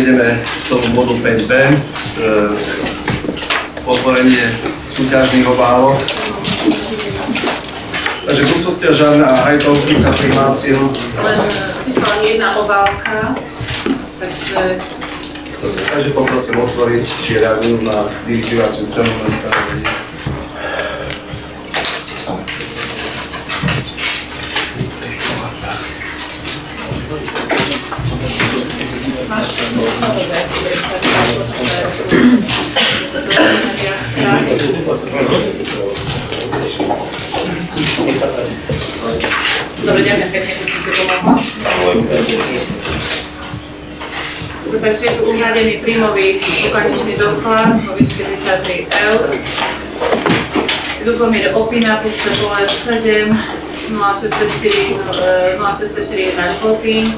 prejdeme k tomu bodu 5b, otvorenie súťažných obálok. Takže do súťaža na hajtovky sa prihlásil. Len jedna obálka, takže poprosím otvoriť, či reagujú na využívaciu cenu nastavenie. Dobre, ďakujem pekne, že ste pomohla. Takže je tu uhradený príjmový pokladničný doklad vo výške 33 €. Ľubomír Opina, Pusté pole 7, 0654 Raškoltín,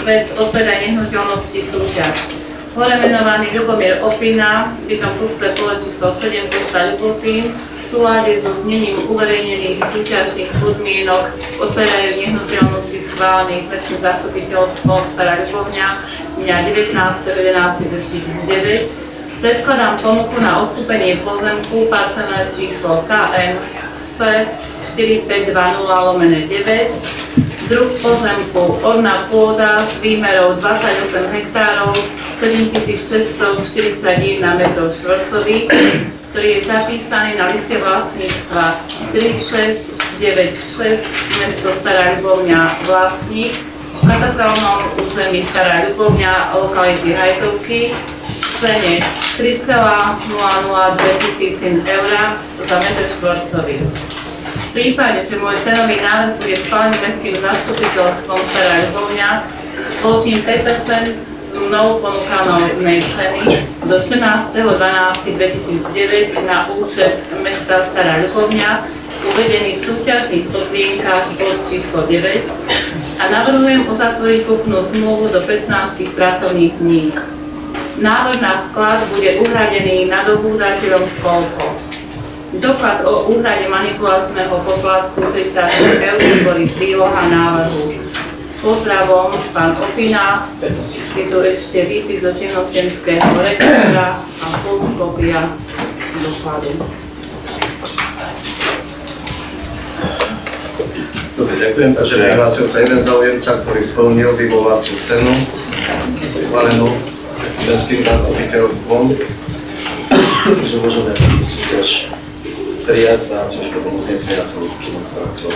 vec odpredaj nehnuteľnosti súťaž. Hore menovaný Ľubomír Opina, bytom Pusté pole číslo 7, Pusta Ľubotín, v súlade so znením uverejnených súťažných podmienok odpredajú nehnuteľnosti schválených mestským zastupiteľstvom Stará Ľubovňa dňa 19.11.2009. Predkladám ponuku na odkúpenie pozemku parcelné číslo KMC 4520/9. Druh pozemku orná pôda s výmerou 28 hektárov 7641 m², ktorý je zapísaný na liste vlastníctva 3696 mesto Stará Ľubovňa vlastník v katastrálnom území Stará Ľubovňa lokality Hajtovky v cene 3,002 € za m². V prípade, že môj cenový návrh bude schválený mestským zastupiteľstvom Stará Ľubovňa, vložím 5% z mnou ponúkanej ceny do 14.12.2009 na účet mesta Stará Ľubovňa, uvedený v súťažných podmienkach bod číslo 9, a navrhujem uzatvoriť kúpnu zmluvu do 15 pracovných dní. Návrh na vklad bude uhradený nadobúdateľom koľko. Doklad o úhrade manipulačného poplatku 30 € tvorí príloha návrhu. S pozdravom, pán Opina. Je tu ešte výpis do živnostenského registra a kopia dokladu. Dobre, ďakujem. Takže prihlásil sa jeden záujemca, ktorý splnil vyvolávaciu cenu schválenú mestským zastupiteľstvom. Takže môžeme súťaž prijať a tiež potom uznesenia celú prácu.